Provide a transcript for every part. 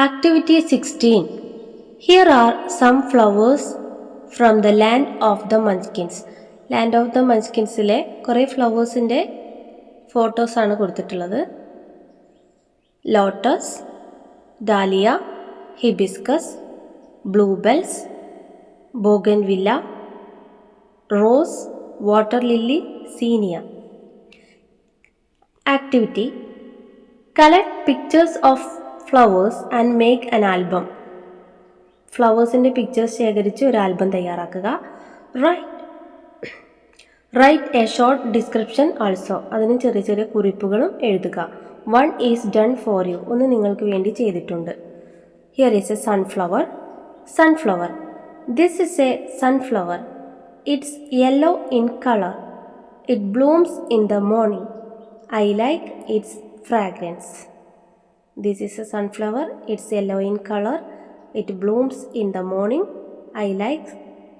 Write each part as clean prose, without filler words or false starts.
Activity 16. Here are some flowers from the land of the Munchkins. Land of the Munchkinsile കുറേ ഫ്ലവേഴ്സിൻ്റെ ഫോട്ടോസാണ് കൊടുത്തിട്ടുള്ളത്. Lotus, dahlia, hibiscus, bluebells, bougainvillea, rose, water lily, zinnia. Activity: collect pictures of flowers and make an album. ഫ്ലവേഴ്സിൻ്റെ pictures ശേഖരിച്ച് ഒരു album തയ്യാറാക്കുക. Write a short description also. അതിന് ചെറിയ ചെറിയ കുറിപ്പുകളും എഴുതുക. 1 ഈസ് ഡൺ ഫോർ യു. ഒന്ന് നിങ്ങൾക്ക് വേണ്ടി ചെയ്തിട്ടുണ്ട്. Here is A sunflower. Sunflower. This is A sunflower. It's yellow in colour. It Bloom's in the morning. I like its fragrance. This is a sunflower. It's yellow in color. It blooms in the morning. I like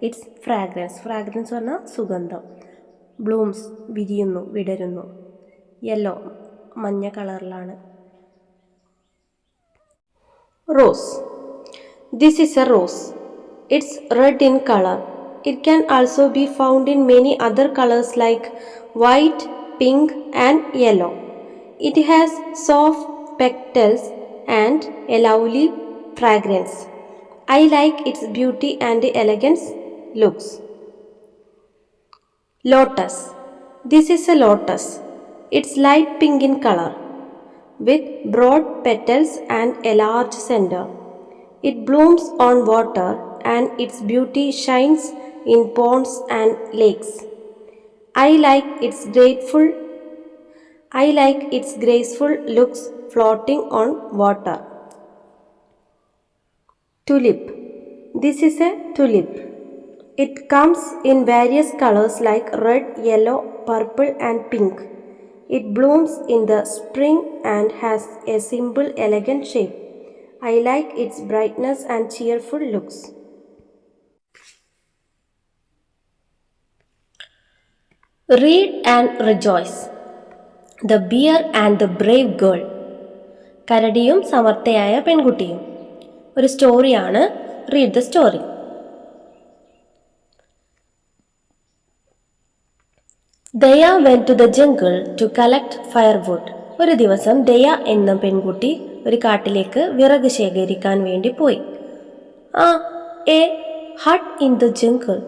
its fragrance. Fragrance പറഞ്ഞാൽ സുഗന്ധം. Bloom's വിരിയുന്നു, വിടരുന്നു. Yellow മഞ്ഞ കളറിലാണ്. Rose. This is a rose. It's red in color. It can also be found in many other colors like white, pink and yellow. It has soft petals and a lovely fragrance. I like its beauty and elegant looks. Lotus. This is a lotus. It's light pink in color with broad petals and a large center. It blooms on water and its beauty shines in ponds and lakes. I like its graceful looks floating on water. Tulip. This is a tulip. It comes in various colors like red, yellow, purple and pink. It blooms in the spring and has a simple, elegant shape. I like its brightness and cheerful looks. Read and rejoice. The Bear and the Brave Girl. കരടിയും സമർത്ഥയായ പെൺകുട്ടിയും. ഒരു സ്റ്റോറിയാണ്. Read the story. Daya went to the jungle to collect firewood. ഒരു ദിവസം ദയ എന്ന പെൺകുട്ടി ഒരു കാട്ടിലേക്ക് വിറക് ശേഖരിക്കാൻ വേണ്ടി പോയി. A hut in the jungle.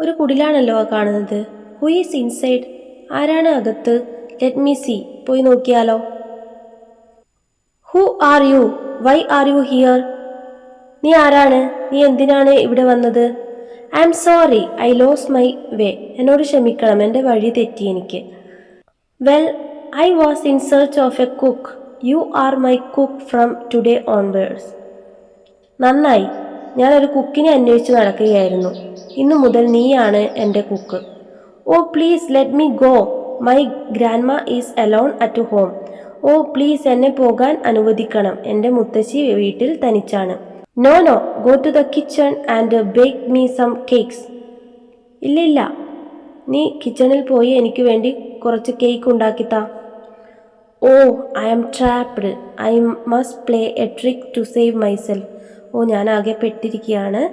ഒരു കുടിലാണല്ലോ കാണുന്നത്. Who is inside? ആരാണ് അകത്ത്? Let me see. പോയി നോക്കിയാലോ. Who are you? Why are you here? നീ ആരാണ്? നീ എന്തിനാണ് ഇവിടെ വന്നത്? I am sorry. I lost my way. എന്നോട് ക്ഷമിക്കണം, എൻ്റെ വഴി തെറ്റി എനിക്ക്. Well, I was in search of a cook. You are my cook from today onwards. നന്നായി. ഞാനൊരു കുക്കിനെ അന്വേഷിച്ച് നടക്കുകയായിരുന്നു. ഇന്നു മുതൽ നീയാണ് എൻ്റെ cook. Oh, please let me go. My grandma is alone at home. Oh, please എന്നെ പോകാൻ അനുവദിക്കണം. എൻ്റെ മുത്തശ്ശി വീട്ടിൽ തനിച്ചാണ്. No, no. Go to the kitchen and bake me some cakes. ഇല്ല, നീ കിച്ചണിൽ പോയി എനിക്ക് വേണ്ടി കുറച്ച് cake ഉണ്ടാക്കിത്താ. Oh, I am trapped. I must play a trick to save myself. ഞാൻ ആകെ പെട്ടിരിക്കുകയാണ്.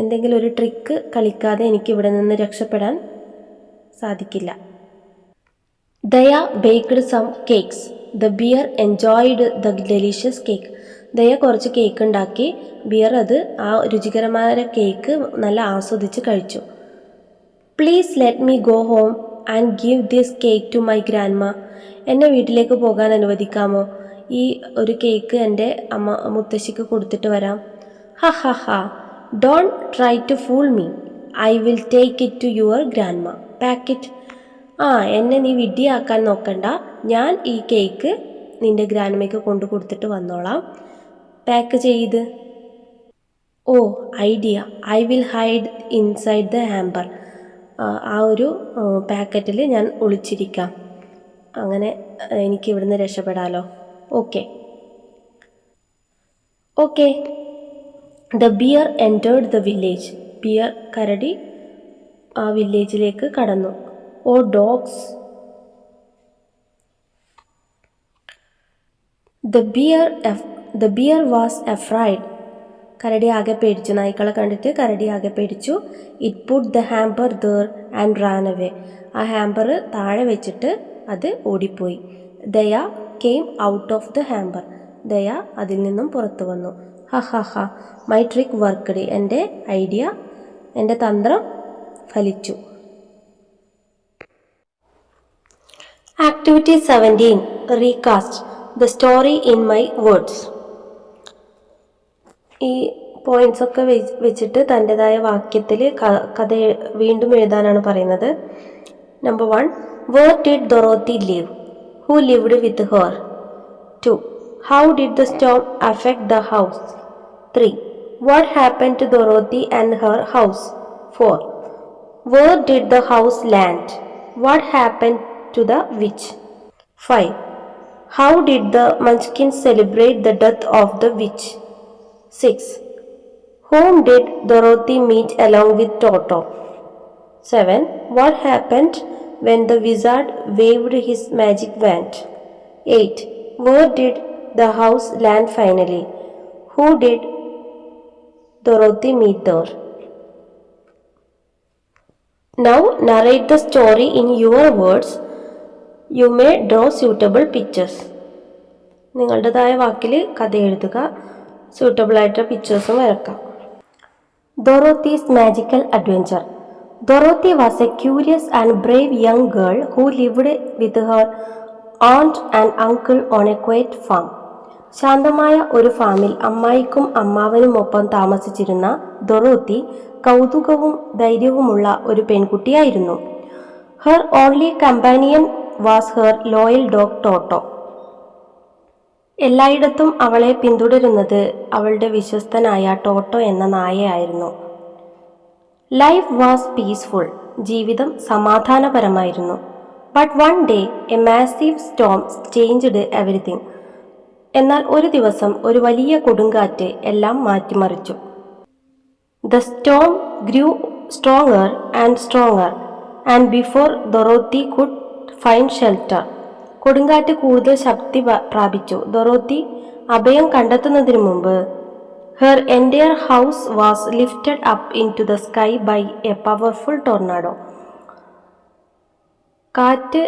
എന്തെങ്കിലും ഒരു ട്രിക്ക് കളിക്കാതെ എനിക്ക് ഇവിടെ നിന്ന് രക്ഷപ്പെടാൻ സാധിക്കില്ല. Daya baked some cakes. The bear enjoyed the delicious cake. Daya കുറച്ച് കേക്ക് ഉണ്ടാക്കി. ബിയർ ആ രുചികരമായ കേക്ക് നല്ല ആസ്വദിച്ച് കഴിച്ചു. Please let me go home and give this cake to my grandma. എന്നെ വീട്ടിലേക്ക് പോകാൻ അനുവദിക്കാമോ? ഈ ഒരു കേക്ക് എൻ്റെ മുത്തശ്ശിക്ക് കൊടുത്തിട്ട് വരാം. ഹ ha her. Don't try to fool me. I will take it to your grandma. Pack it. എന്നെ നീ വിഡ്ഢിയാക്കാൻ നോക്കണ്ട. ഞാൻ ഈ കേക്ക് നിൻ്റെ ഗ്രാൻഡ്മയ്ക്ക് കൊണ്ടു കൊടുത്തിട്ട് വന്നോളാം. പാക്ക് ചെയ്ത്. Idea. I will hide inside the hamper. ആ ഒരു പാക്കറ്റിൽ ഞാൻ ഒളിച്ചിരിക്കാം. അങ്ങനെ എനിക്ക് ഇവിടുന്ന് രക്ഷപ്പെടാലോ. Okay. The bear entered the village. Bear കരടി ആ വില്ലേജിലേക്ക് കടന്നു. Dogs. The bear the bear was afraid. കരടി ആകെ പേടിച്ചു. നായ്ക്കളെ കണ്ടിട്ട് കരടി ആകെ പേടിച്ചു. It put the hamper there and ran away. ആ ഹാമ്പർ താഴെ വെച്ചിട്ട് അത് ഓടിപ്പോയി. Daya came out of the hamper. Daya അതിൽ നിന്നും പുറത്തു വന്നു. Ha ha ha, my trick worked. എൻ്റെ തന്ത്രം ഫലിച്ചു. Activity 17. Recast the story in my words. ഈ പോയിന്റ്സ് ഒക്കെ വെച്ചിട്ട് തൻ്റെതായ വാക്യത്തിൽ കഥ വീണ്ടും എഴുതാനാണ് പറയുന്നത്. Number 1. Where did Dorothy live? Who lived with her? 2. How did the storm affect the house? 3. What happened to Dorothy and her house? 4. Where did the house land? What happened to the witch? 5. How did the Munchkins celebrate the death of the witch? 6. Whom did Dorothy meet along with Toto? 7. What happened when the wizard waved his magic wand? 8. Where did the house land finally? Who did Dorothy meet there? Now narrate the story in your words. You may draw suitable pictures. നിങ്ങളുടേതായ വാക്കിൽ കഥ എഴുതുക. suitable ആയിട്ടുള്ള പിക്ചേഴ്സും വരക്കാം. Dorothy's magical adventure. Dorothy was a curious and brave young girl who lived with her aunt and uncle on a quiet farm. ശാന്തമായ ഒരു ഫാമിൽ അമ്മായിക്കും അമ്മാവനുമൊപ്പം താമസിച്ചിരുന്ന ഡൊറോത്തി കൗതുകവും ധൈര്യവുമുള്ള ഒരു പെൺകുട്ടിയായിരുന്നു. Her only companion was her loyal dog Toto. എല്ലായിടത്തും അവളെ പിന്തുടരുന്നത് അവളുടെ വിശ്വസ്തനായ ടോട്ടോ എന്ന നായയായിരുന്നു. Life was peaceful. ജീവിതം സമാധാനപരമായിരുന്നു. But one day a massive storm changed everything. എന്നാൽ ഒരു ദിവസം ഒരു വലിയ കൊടുങ്കാറ്റ് എല്ലാം മാറ്റിമറിച്ചു. The storm grew stronger and stronger and before Dorothy could find shelter. കൊടുങ്കാറ്റ് കൂടുതൽ ശക്തി പ്രാപിച്ചു. ഡൊറോത്തി അഭയം കണ്ടെത്തുന്നതിന് മുമ്പ് her entire house was lifted up into the sky by a powerful tornado. കാറ്റ്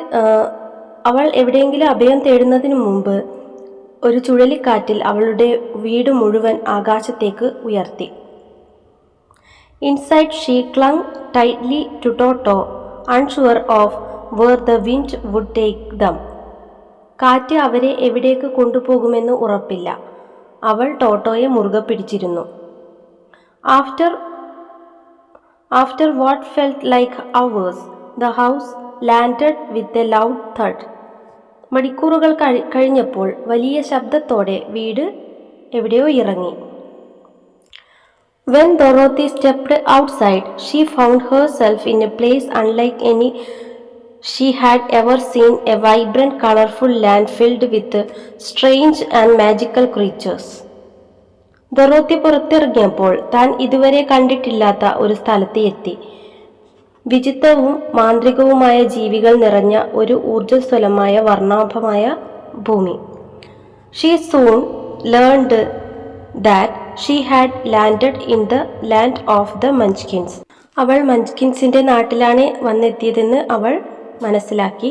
അവൾ എവിടെയെങ്കിലും അഭയം തേടുന്നതിന് മുമ്പ് ഒരു ചുഴലിക്കാറ്റിൽ അവളുടെ വീട് മുഴുവൻ ആകാശത്തേക്ക് ഉയർത്തി. Inside she clung tightly to Toto, unsure of where the wind would take them. കാറ്റ് അവരെ എവിടേക്ക് കൊണ്ടുപോകുമെന്ന് ഉറപ്പില്ല. അവൾ ടോട്ടോയെ മുറുകെ പിടിച്ചിരുന്നു. After what felt like hours the house landed with a loud thud. മണിക്കൂറുകൾ കഴിഞ്ഞപ്പോൾ വലിയ ശബ്ദത്തോടെ വീട് എവിടെയോ ഇറങ്ങി. When Dorothy stepped outside, she found herself in a place unlike any she had ever seen, a vibrant, colorful land filled with strange and magical creatures. Dorothy പുറത്തിറങ്ങിയപ്പോൾ താൻ ഇതുവരെ കണ്ടിട്ടില്ലാത്ത ഒരു സ്ഥലത്ത് എത്തി. വിചിത്രവും മാന്ത്രികവുമായ ജീവികൾ നിറഞ്ഞ ഒരു ഊർജ്ജസ്വലമായ വർണ്ണാഭമായ ഭൂമി. She soon learned that she had landed in the land of the Munchkins. അവൾ മഞ്ച്കിൻസിന്റെ നാട്ടിലാണ് വന്നെത്തിയതെന്ന് അവൾ മനസ്സിലാക്കി.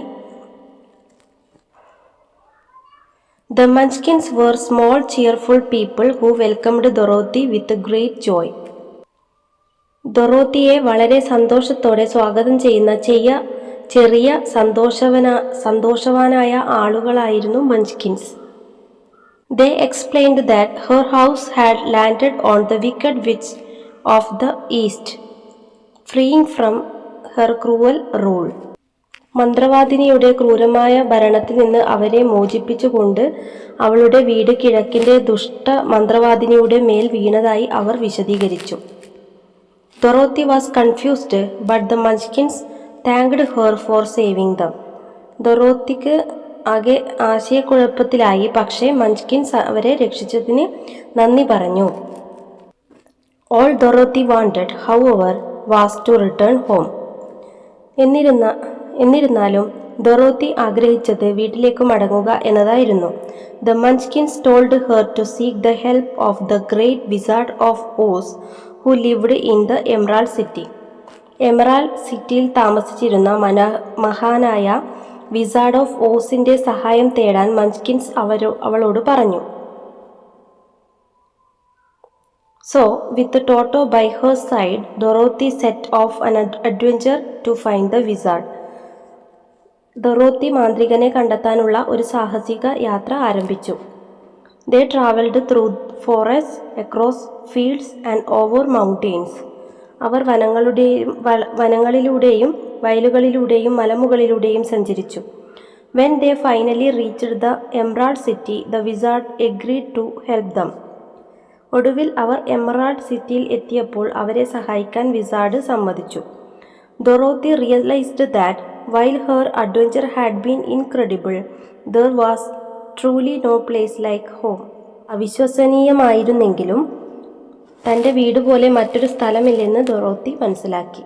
The Munchkins were small, cheerful people who welcomed Dorothy with great joy. ഡൊറോത്തിയെ വളരെ സന്തോഷത്തോടെ സ്വാഗതം ചെയ്യുന്ന ചെറിയ സന്തോഷവാനായ ആളുകളായിരുന്നു മഞ്ച്കിൻസ്. They explained that her house had landed on the wicked witch of the east, freeing from her cruel rule. മന്ത്രവാദിനിയുടെ ക്രൂരമായ ഭരണത്തിൽ നിന്ന് അവരെ മോചിപ്പിച്ചുകൊണ്ട് അവളുടെ വീട് കിഴക്കിന്റെ ദുഷ്ട മന്ത്രവാദിനിയുടെ മേൽ വീണതായി അവർ വിശദീകരിച്ചു. Dorothy was confused, but the Munchkins thanked her for saving them. ഡൊറോത്തിക്ക് ആകെ ആശയക്കുഴപ്പത്തിലായി. പക്ഷേ മഞ്ച്കിൻസ് അവരെ രക്ഷിച്ചതിന് നന്ദി പറഞ്ഞു. All Dorothy wanted, however, was to return home. എന്നിരുന്നാലും ഡൊറോത്തി ആഗ്രഹിച്ചത് വീട്ടിലേക്ക് മടങ്ങുക എന്നതായിരുന്നു. The munchkins told her to seek the help of the great wizard of Oz who lived in the Emerald City. Emerald സിറ്റിയിൽ താമസിച്ചിരുന്ന മഹാനായ വിസാർഡ് ഓഫ് ഓസിന്റെ സഹായം തേടാൻ മഞ്ച്കിൻസ് അവളോട് പറഞ്ഞു. So, with Toto by her side, Dorothy set off an adventure to find the wizard. Dorothy മാന്ത്രികനെ കണ്ടെത്താനുള്ള ഒരു സാഹസിക യാത്ര ആരംഭിച്ചു. They traveled through forests, across fields and over mountains. അവർ വനങ്ങളിലൂടെയും വയലുകളിലൂടെയും മലമുകളിലൂടെയും സഞ്ചരിച്ചു. When they finally reached the Emerald City, the wizard agreed to help them. ഒടുവിൽ അവർ emerald സിറ്റിയിൽ എത്തിയപ്പോൾ അവരെ സഹായിക്കാൻ വിസാർഡ് സമ്മതിച്ചു. Dorothy realised that while her adventure had been incredible, there was truly no place like home. അവിശ്വസനീയമായിരുന്നെങ്കിലും തൻ്റെ വീട് പോലെ മറ്റൊരു സ്ഥലമില്ലെന്ന് ഡൊറോത്തി മനസ്സിലാക്കി.